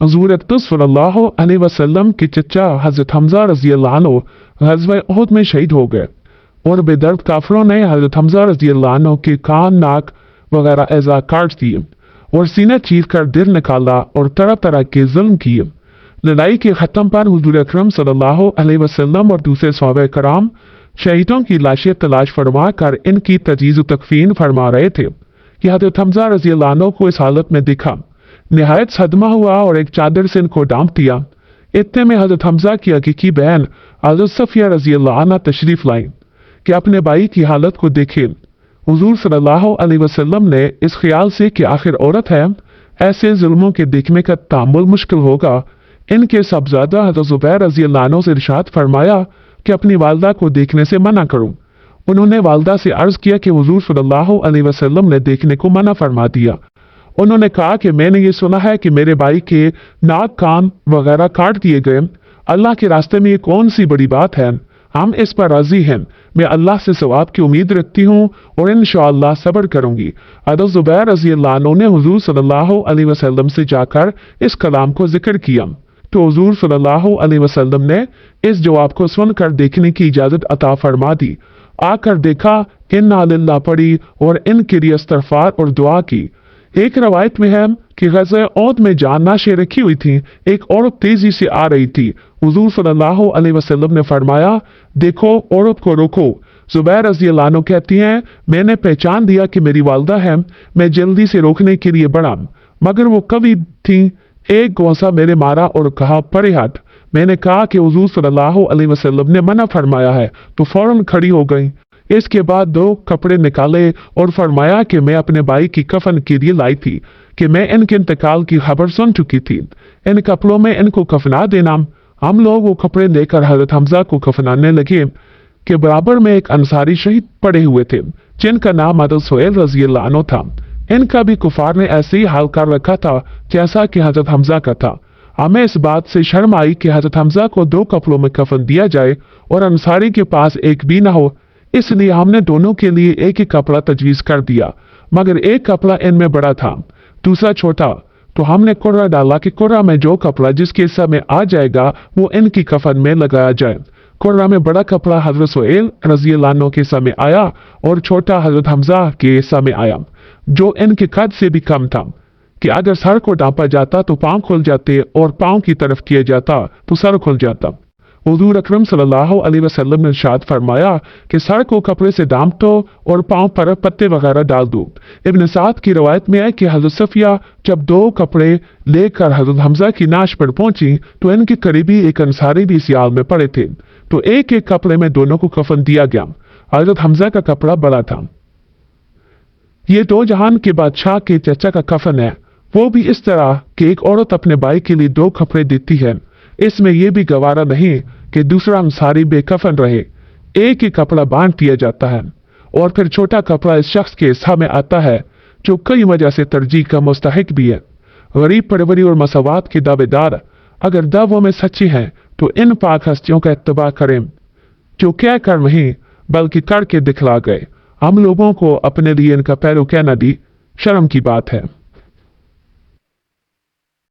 हुजूर अक़दस सल्लल्लाहु अलैहि वसल्लम के चचा हजरत हमजा रज़ी अल्लाह अन्हु ग़ज़वा उहद में शहीद हो गए और बेदर्द काफिरों ने हजरत हमजा रज़ी अल्लाह अन्हु के कान, नाक वगैरह एज़ा काट दिए और सीना चीर कर दिल निकाला और तरह तरह के जुल्म किए। लड़ाई के ख़त्म पर हुजूर अकरम सल्लल्लाहु अलैहि वसल्लम और दूसरे सहाबा कराम शहीदों की लाशें तलाश फरमा कर इनकी तजीज़ तकफीन फरमा रहे थे कि हजरत हमजा रज़ी अल्लाह अन्हु को इस हालत में दिखा। निहायत सदमा हुआ और एक चादर से इनको ढांप दिया। इतने में हजरत हमजा की हकीकी बहन हजरत सफिया रज़ी अल्लाह अन्हा तशरीफ लाई कि अपने भाई की हालत को देखे। हुजूर सल्लल्लाहु अलैहि वसल्लम ने इस ख्याल से कि आखिर औरत है, ऐसे जुल्मों के देखने का तामुल मुश्किल होगा, इनके सबजादा हजरत ज़ुबैर रज़ी अल्लाह अन्हु से इरशाद फरमाया कि अपनी वालदा को देखने से मना करूं। उन्होंने वालदा से अर्ज किया कि हुजूर सल्लल्लाहु अलैहि वसल्लम ने देखने को मना फरमा दिया। उन्होंने कहा कि मैंने ये सुना है कि मेरे भाई के नाक, कान वगैरह काट दिए गए। अल्लाह के रास्ते में ये कौन सी बड़ी बात है, हम इस पर राजी हैं। मैं अल्लाह से सवाब की उम्मीद रखती हूँ और इंशाअल्लाह सब्र करूंगी। हज़रत ज़ुबैर रज़ी अल्लाह अन्हु ने हुजूर सल्लल्लाहु अलैहि वसल्लम से जाकर इस कलाम को जिक्र किया तो हुजूर सल्लल्लाहु अलैहि वसल्लम ने इस जवाब को सुनकर देखने की इजाजत अता फरमा दी। आकर देखा, इन्ना लिल्लाह पढ़ी और इनके लिए इस्तग़फ़ार और दुआ की। एक रवायत में है कि ग़ज़वा उहद में जाननाशें रखी हुई थी। एक औरत तेजी से आ रही थी। हुजूर सल्लल्लाहु अलैहि वसल्लम ने फरमाया, देखो औरत को रोको। ज़ुबैर रज़ी अल्लाह अन्हु कहती हैं, मैंने पहचान दिया कि मेरी वालदा है। मैं जल्दी से रोकने के लिए बढ़ा मगर वो कवि थी। एक गौसा मेरे मारा और कहा, परे हट। मैंने कहा कि हुजूर सल्लल्लाहु अलैहि वसल्लम ने मना फरमाया है तो फौरन खड़ी हो गई। इसके बाद 2 कपड़े निकाले और फरमाया कि मैं अपने भाई की कफन के लिए लाई थी कि मैं इनके इंतकाल की खबर सुन चुकी थी। इन कपड़ों में इनको कफना देना। हम लोग वो कपड़े लेकर हजरत हमजा को कफनाने लगे कि बराबर में एक अंसारी शहीद पड़े हुए थे जिनका नाम हज़रत सुहैल रज़ी अल्लाह अन्हु था। इनका भी कुफार ने ऐसे ही हाल कर रखा था जैसा कि हजरत हमजा का था। हमें इस बात से शर्म आई कि हजरत हमजा को 2 कपड़ों में कफन दिया जाए और अंसारी के पास एक भी ना हो, इसलिए हमने दोनों के लिए एक ही कपड़ा तजवीज़ कर दिया। मगर एक कपड़ा इनमें बड़ा था, दूसरा छोटा, तो हमने कुर्रा डाला कि कुर्रा में जो कपड़ा जिसके हिस्सा में आ जाएगा वो इनकी कफन में लगाया जाए। कुर्रा में बड़ा कपड़ा हजरत सुहैल रज़ी अल्लाह अन्हु के हिस्सा में आया और छोटा हजरत हमजा के हिस्सा में आया, जो इनके कद से भी कम था कि अगर सर को ढांपा जाता तो पांव खुल जाते और पांव की तरफ किया जाता तो सर खुल जाता। हुजूर अकरम सल्लल्लाहु अलैहि वसल्लम ने इरशाद फरमाया कि सर को कपड़े से ढांप दो और पांव पर पत्ते वगैरह डाल दो। इब्न साद की रवायत में है कि हजरत सफिया जब 2 कपड़े लेकर हजरत हमजा की नाश पर पहुंची तो इनके करीबी एक अंसारी भी सियाल में पड़े थे, तो एक एक कपड़े में दोनों को कफन दिया गया। हजरत हमजा का कपड़ा बड़ा था। ये 2 जहान के बादशाह के चचा का कफन है, वो भी इस तरह कि एक औरत अपने भाई के लिए 2 कपड़े देती है। इसमें यह भी गवारा नहीं कि दूसरा अंसारी बेकफन रहे। एक ही कपड़ा बांट दिया जाता है और फिर छोटा कपड़ा इस शख्स के हिस्सा में आता है जो कई वजह से तरजीह का मुस्तहिक भी है। गरीब परवरी और मसावात के दावेदार अगर दावों में सच्चे हैं तो इन पाक हस्तियों का इत्तबा करें जो क्या कर नहीं बल्कि करके दिखला गए। हम लोगों को अपने लिए इनका पैरो कहना दी शर्म की बात है।